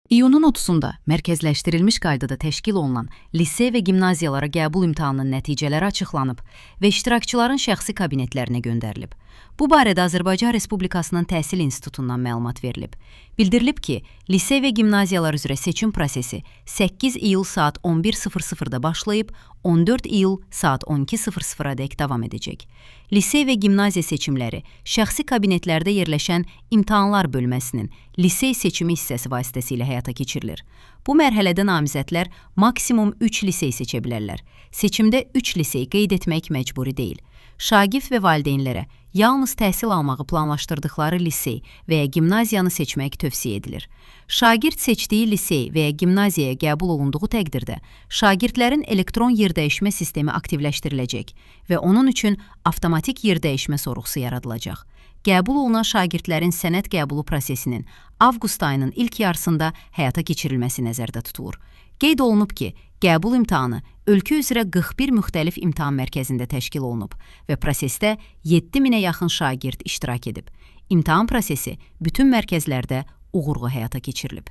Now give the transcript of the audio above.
İyunun 30-da mərkəzləşdirilmiş qaydada təşkil olunan lisey və gimnaziyalara qəbul imtahanının nəticələri açıqlanıb və iştirakçıların şəxsi kabinetlərinə göndərilib. Bu barədə Azərbaycan Respublikasının Təhsil İnstitutundan məlumat verilib. Bildirilib ki, lisey və gimnaziyalar üzrə seçim prosesi 8 iyul saat 11:00-da başlayıb, 14 iyul saat 12:00-a dək davam edəcək. Lisey və gimnaziya seçimləri şəxsi kabinetlərdə yerləşən imtahanlar bölməsinin lisey seçimi hissəsi vasitəsilə həyata keçirilir. Bu mərhələdə namizədlər maksimum 3 lisey seçə bilərlər. Seçimdə 3 lisey qeyd etmək məcburi deyil. Şagird və valideynlərə yalnız təhsil almağı planlaşdırdıqları lisey və ya gimnaziyanı seçmək tövsiyə edilir. Şagird seçdiyi lisey və ya gimnaziyaya qəbul olunduğu təqdirdə şagirdlərin elektron yerdəyişmə sistemi aktivləşdiriləcək və onun üçün avtomatik yerdəyişmə sorğusu yaradılacaq. Qəbul olunan şagirdlərin sənəd qəbulu prosesinin avqust ayının ilk yarısında həyata keçirilməsi nəzərdə tutulur. Qeyd olunub ki, qəbul imtahanı ölkə üzrə 41 müxtəlif imtahan mərkəzində təşkil olunub və prosesdə 7000-ə yaxın şagird iştirak edib. İmtahan prosesi bütün mərkəzlərdə uğurlu həyata keçirilib.